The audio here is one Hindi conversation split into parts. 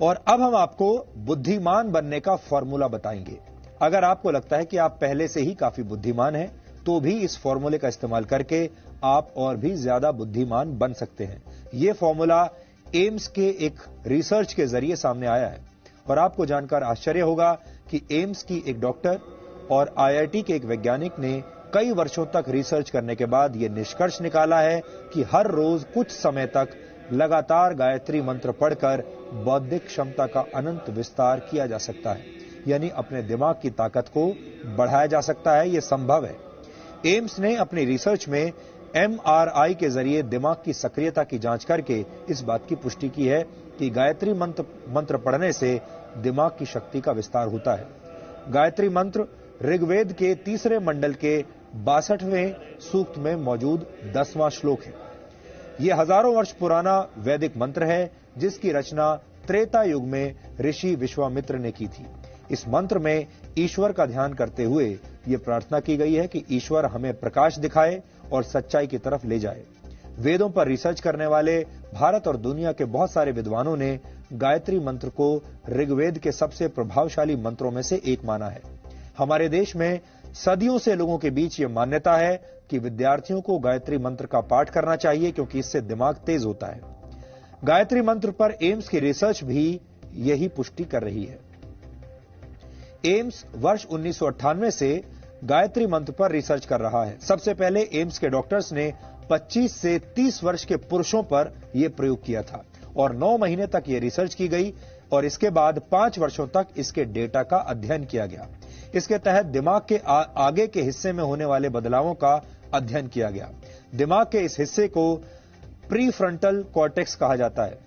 और अब हम आपको बुद्धिमान बनने का फॉर्मूला बताएंगे। अगर आपको लगता है कि आप पहले से ही काफी बुद्धिमान हैं, तो भी इस फॉर्मूले का इस्तेमाल करके आप और भी ज्यादा बुद्धिमान बन सकते हैं। यह फॉर्मूला एम्स के एक रिसर्च के जरिए सामने आया है और आपको जानकर आश्चर्य होगा कि एम्स की एक डॉक्टर और आईआईटी के एक वैज्ञानिक ने कई वर्षों तक रिसर्च करने के बाद यह निष्कर्ष निकाला है कि हर रोज कुछ समय तक लगातार गायत्री मंत्र पढ़कर बौद्धिक क्षमता का अनंत विस्तार किया जा सकता है, यानी अपने दिमाग की ताकत को बढ़ाया जा सकता है। यह संभव है। एम्स ने अपनी रिसर्च में एमआरआई के जरिए दिमाग की सक्रियता की जांच करके इस बात की पुष्टि की है कि गायत्री मंत्र पढ़ने से दिमाग की शक्ति का विस्तार होता है। गायत्री मंत्र ऋग्वेद के 3 मंडल के 62वें सूक्त में मौजूद 10वां श्लोक है। यह हजारों वर्ष पुराना वैदिक मंत्र है, जिसकी रचना त्रेता युग में ऋषि विश्वामित्र ने की थी। इस मंत्र में ईश्वर का ध्यान करते हुए यह प्रार्थना की गई है कि ईश्वर हमें प्रकाश दिखाए और सच्चाई की तरफ ले जाए। वेदों पर रिसर्च करने वाले भारत और दुनिया के बहुत सारे विद्वानों ने गायत्री मंत्र को ऋग्वेद के सबसे प्रभावशाली मंत्रों में से एक माना है। हमारे देश में सदियों से लोगों के बीच यह मान्यता है कि विद्यार्थियों को गायत्री मंत्र का पाठ करना चाहिए, क्योंकि इससे दिमाग तेज होता है। गायत्री मंत्र पर एम्स की रिसर्च भी यही पुष्टि कर रही है। एम्स वर्ष 1998 से गायत्री मंत्र पर रिसर्च कर रहा है। सबसे पहले एम्स के डॉक्टर्स ने 25 से 30 वर्ष के पुरुषों पर यह प्रयोग किया था और 9 महीने तक यह रिसर्च की गई और इसके बाद 5 वर्षों तक इसके डेटा का अध्ययन किया गया। इसके तहत दिमाग के आगे के हिस्से में होने वाले बदलावों का अध्ययन किया गया। दिमाग के इस हिस्से को प्रीफ्रंटल कॉर्टेक्स कहा जाता है।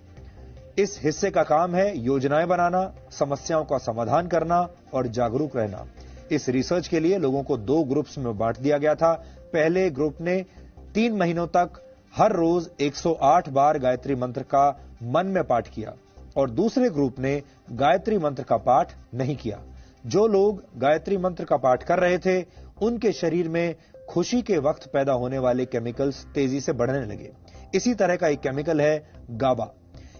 इस हिस्से का काम है योजनाएं बनाना, समस्याओं का समाधान करना और जागरूक रहना। इस रिसर्च के लिए लोगों को 2 ग्रुप्स में बांट दिया गया था। पहले ग्रुप ने 3 महीनों तक हर रोज 108 बार गायत्री मंत्र का मन में पाठ किया और दूसरे ग्रुप ने गायत्री मंत्र का पाठ नहीं किया। जो लोग गायत्री मंत्र का पाठ कर रहे थे, उनके शरीर में खुशी के वक्त पैदा होने वाले केमिकल्स तेजी से बढ़ने लगे। इसी तरह का एक केमिकल है गाबा।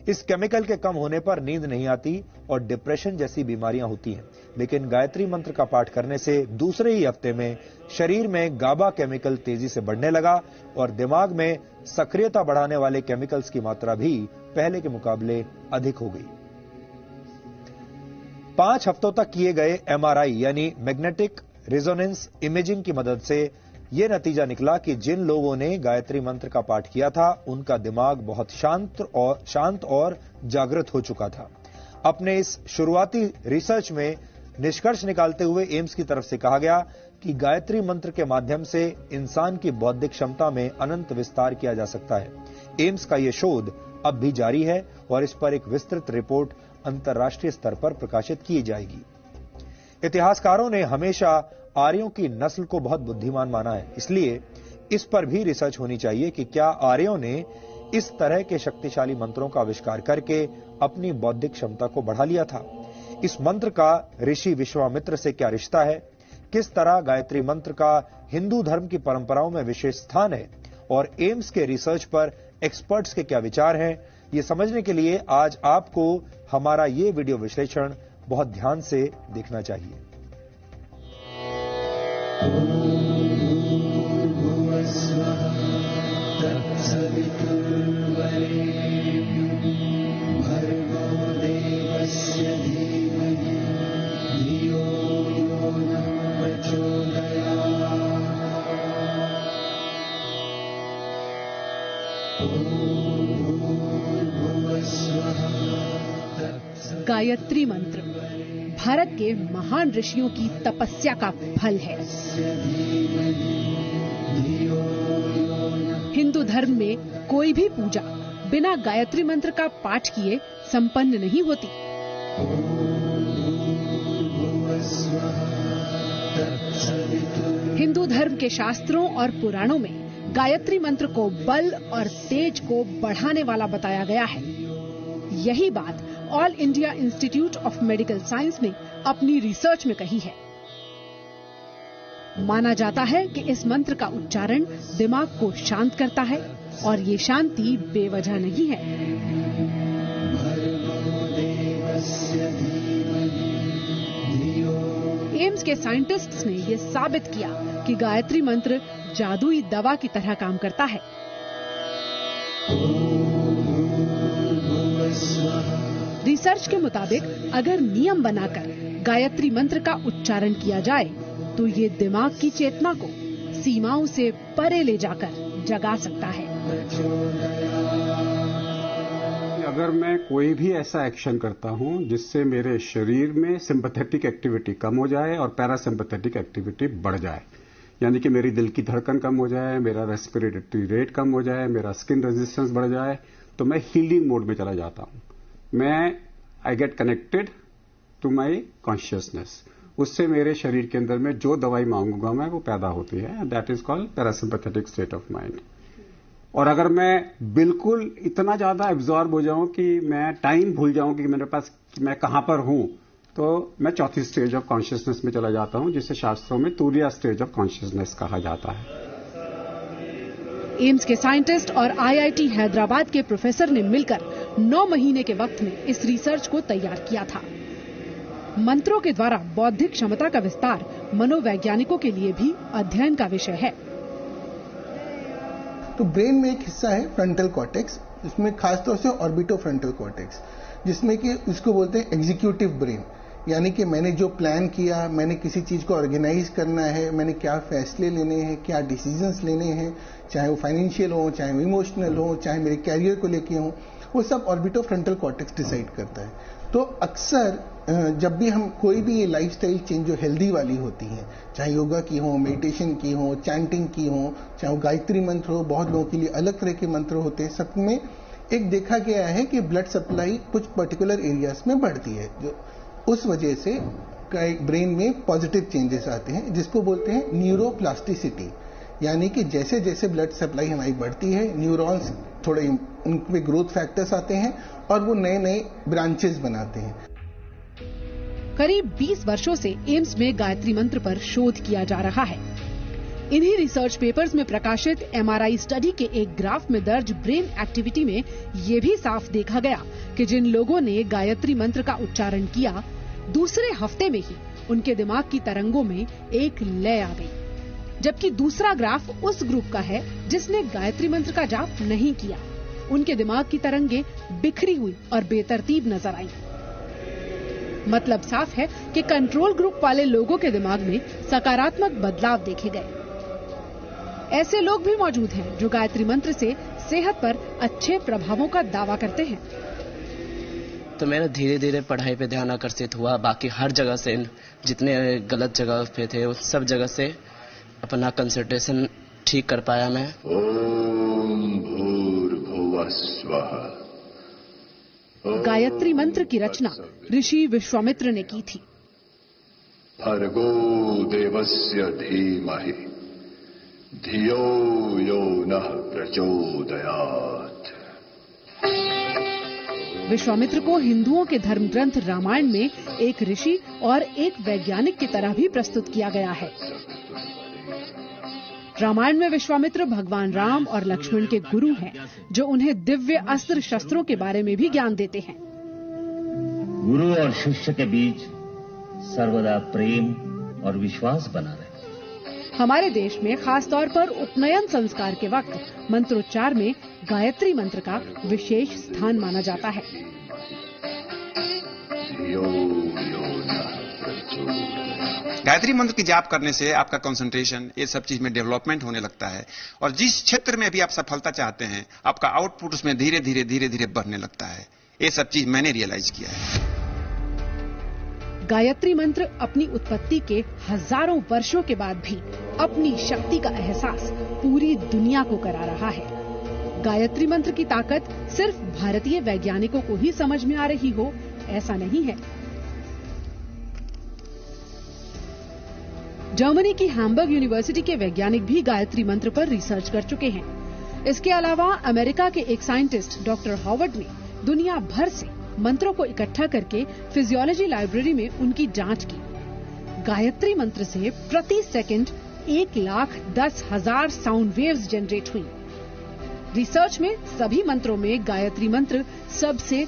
इस केमिकल के कम होने पर नींद नहीं आती और डिप्रेशन जैसी बीमारियां होती हैं। लेकिन गायत्री मंत्र का पाठ करने से दूसरे ही हफ्ते में शरीर में गाबा केमिकल तेजी से बढ़ने लगा और दिमाग में सक्रियता बढ़ाने वाले केमिकल्स की मात्रा भी पहले के मुकाबले अधिक हो गई। 5 हफ्तों तक किए गए एमआरआई यानी मैग्नेटिक रेजोनेंस इमेजिंग की मदद से यह नतीजा निकला कि जिन लोगों ने गायत्री मंत्र का पाठ किया था, उनका दिमाग बहुत शांत और जागृत हो चुका था। अपने इस शुरुआती रिसर्च में निष्कर्ष निकालते हुए एम्स की तरफ से कहा गया कि गायत्री मंत्र के माध्यम से इंसान की बौद्धिक क्षमता में अनंत विस्तार किया जा सकता है। एम्स का यह शोध अब भी जारी है और इस पर एक विस्तृत रिपोर्ट अंतर्राष्ट्रीय स्तर पर प्रकाशित की जाएगी। इतिहासकारों ने हमेशा आर्यों की नस्ल को बहुत बुद्धिमान माना है, इसलिए इस पर भी रिसर्च होनी चाहिए कि क्या आर्यों ने इस तरह के शक्तिशाली मंत्रों का आविष्कार करके अपनी बौद्धिक क्षमता को बढ़ा लिया था। इस मंत्र का ऋषि विश्वामित्र से क्या रिश्ता है, किस तरह गायत्री मंत्र का हिंदू धर्म की परंपराओं में विशेष स्थान है और एम्स के रिसर्च पर एक्सपर्ट्स के क्या विचार हैं, ये समझने के लिए आज आपको हमारा ये वीडियो विश्लेषण बहुत ध्यान से देखना चाहिए। गायत्री मंत्र भारत के महान ऋषियों की तपस्या का फल है। हिंदू धर्म में कोई भी पूजा बिना गायत्री मंत्र का पाठ किए संपन्न नहीं होती। हिंदू धर्म के शास्त्रों और पुराणों में गायत्री मंत्र को बल और तेज को बढ़ाने वाला बताया गया है। यही बात all India institute of medical science ने अपनी रिसर्च में कही है। माना जाता है कि इस मंत्र का उच्चारण दिमाग को शांत करता है और ये शांति बेवजह नहीं है। एम्स के साइंटिस्ट्स ने ये साबित किया कि गायत्री मंत्र जादुई दवा की तरह काम करता है। रिसर्च के मुताबिक अगर नियम बनाकर गायत्री मंत्र का उच्चारण किया जाए तो ये दिमाग की चेतना को सीमाओं से परे ले जाकर जगा सकता है। अगर मैं कोई भी ऐसा एक्शन करता हूं जिससे मेरे शरीर में सिंपैथेटिक एक्टिविटी कम हो जाए और पैरासिम्पैथेटिक एक्टिविटी बढ़ जाए, यानी कि मेरी दिल की धड़कन कम हो जाए, मेरा रेस्पिरेटरी रेट कम हो जाए, मेरा स्किन रेजिस्टेंस बढ़ जाए, तो मैं हीलिंग मोड में चला जाता हूं। I get connected to my consciousness. उससे मेरे शरीर के अंदर में जो दवाई मांगूंगा मैं वो पैदा होती है। That is called parasympathetic state of mind. और अगर मैं बिल्कुल इतना ज्यादा एब्जॉर्ब हो जाऊं कि मैं टाइम भूल जाऊं कि मेरे पास मैं कहां पर हूं, तो मैं चौथी स्टेज ऑफ कॉन्शियसनेस में चला जाता हूं, जिसे शास्त्रों में तुरिया स्टेज ऑफ कॉन्शियसनेस कहा जाता है। एम्स के साइंटिस्ट और आईआईटी हैदराबाद के प्रोफेसर ने मिलकर 9 महीने के वक्त में इस रिसर्च को तैयार किया था। मंत्रों के द्वारा बौद्धिक क्षमता का विस्तार मनोवैज्ञानिकों के लिए भी अध्ययन का विषय है। तो ब्रेन में एक हिस्सा है फ्रंटल कॉर्टेक्स, इसमें खासतौर से ऑर्बिटोफ्रंटल कॉर्टेक्स, जिसमें कि इसको बोलते हैं एग्जीक्यूटिव ब्रेन। यानी कि मैंने जो प्लान किया, मैंने किसी चीज को ऑर्गेनाइज करना है, मैंने क्या फैसले लेने हैं, क्या डिसीजंस लेने हैं, चाहे वो फाइनेंशियल हो, चाहे वो इमोशनल हो, चाहे मेरे कैरियर को लेके हो, वो सब ऑर्बिटोफ्रंटल कॉर्टेक्स डिसाइड करता है। तो अक्सर जब भी हम कोई भी ये लाइफस्टाइल चेंज जो हेल्दी वाली होती है, चाहे योगा की हो, मेडिटेशन की हो, चैंटिंग की हो, चाहे वो गायत्री मंत्र हो, बहुत लोगों के लिए अलग तरह के मंत्र होते हैं, सब में एक देखा गया है कि ब्लड सप्लाई कुछ पर्टिकुलर एरियाज में बढ़ती है, जो उस वजह से ब्रेन में पॉजिटिव चेंजेस आते हैं, जिसको बोलते हैं न्यूरोप्लास्टिसिटी। यानी कि जैसे जैसे ब्लड सप्लाई हमारी बढ़ती है, न्यूरॉन्स थोड़े उनमें ग्रोथ फैक्टर्स आते हैं और वो नए नए ब्रांचेस बनाते हैं। करीब 20 वर्षों से एम्स में गायत्री मंत्र पर शोध किया जा रहा है। इन्हीं रिसर्च पेपर्स में प्रकाशित एमआरआई स्टडी के एक ग्राफ में दर्ज ब्रेन एक्टिविटी में ये भी साफ देखा गया कि जिन लोगों ने गायत्री मंत्र का उच्चारण किया, दूसरे हफ्ते में ही उनके दिमाग की तरंगों में एक लय आ गई। जबकि दूसरा ग्राफ उस ग्रुप का है जिसने गायत्री मंत्र का जाप नहीं किया। उनके दिमाग की तरंगे बिखरी हुई और बेतरतीब नजर आई। मतलब साफ है कि कंट्रोल ग्रुप वाले लोगों के दिमाग में सकारात्मक बदलाव देखे गए। ऐसे लोग भी मौजूद हैं जो गायत्री मंत्र से सेहत पर अच्छे प्रभावों का दावा करते हैं। तो मेरा धीरे धीरे पढ़ाई पे ध्यान आकर्षित हुआ। बाकी हर जगह से, जितने गलत जगह पे थे उस सब जगह से अपना कंसंट्रेशन ठीक कर पाया मैं। ओम भूर्भुवः स्वः। गायत्री मंत्र की रचना ऋषि विश्वामित्र ने की थी। भर्गो देवस्य धीमहि धियो यो नः प्रचोदयात्। विश्वामित्र को हिंदुओं के धर्म ग्रंथ रामायण में एक ऋषि और एक वैज्ञानिक की तरह भी प्रस्तुत किया गया है। रामायण में विश्वामित्र भगवान राम और लक्ष्मण के गुरु हैं, जो उन्हें दिव्य अस्त्र शस्त्रों के बारे में भी ज्ञान देते हैं। गुरु और शिष्य के बीच सर्वदा प्रेम और विश्वास बना रहे। हमारे देश में खासतौर पर उपनयन संस्कार के वक्त मंत्रोच्चार में गायत्री मंत्र का विशेष स्थान माना जाता है। गायत्री मंत्र की जाप करने से आपका कंसंट्रेशन, ये सब चीज में डेवलपमेंट होने लगता है और जिस क्षेत्र में भी आप सफलता चाहते हैं, आपका आउटपुट उसमें धीरे धीरे बढ़ने लगता है। ये सब चीज मैंने रियलाइज किया है। गायत्री मंत्र अपनी उत्पत्ति के हजारों वर्षों के बाद भी अपनी शक्ति का एहसास पूरी दुनिया को करा रहा है। गायत्री मंत्र की ताकत सिर्फ भारतीय वैज्ञानिकों को ही समझ में आ रही हो, ऐसा नहीं है। जर्मनी की हैम्बर्ग यूनिवर्सिटी के वैज्ञानिक भी गायत्री मंत्र पर रिसर्च कर चुके हैं। इसके अलावा अमेरिका के एक साइंटिस्ट डॉक्टर हॉवर्ड ने दुनिया भर से मंत्रों को इकट्ठा करके फिजियोलॉजी लाइब्रेरी में उनकी जांच की। गायत्री मंत्र से प्रति सेकंड 1,10,000 साउंड वेव्स जनरेट हुई। रिसर्च में सभी मंत्रों में गायत्री मंत्र सबसे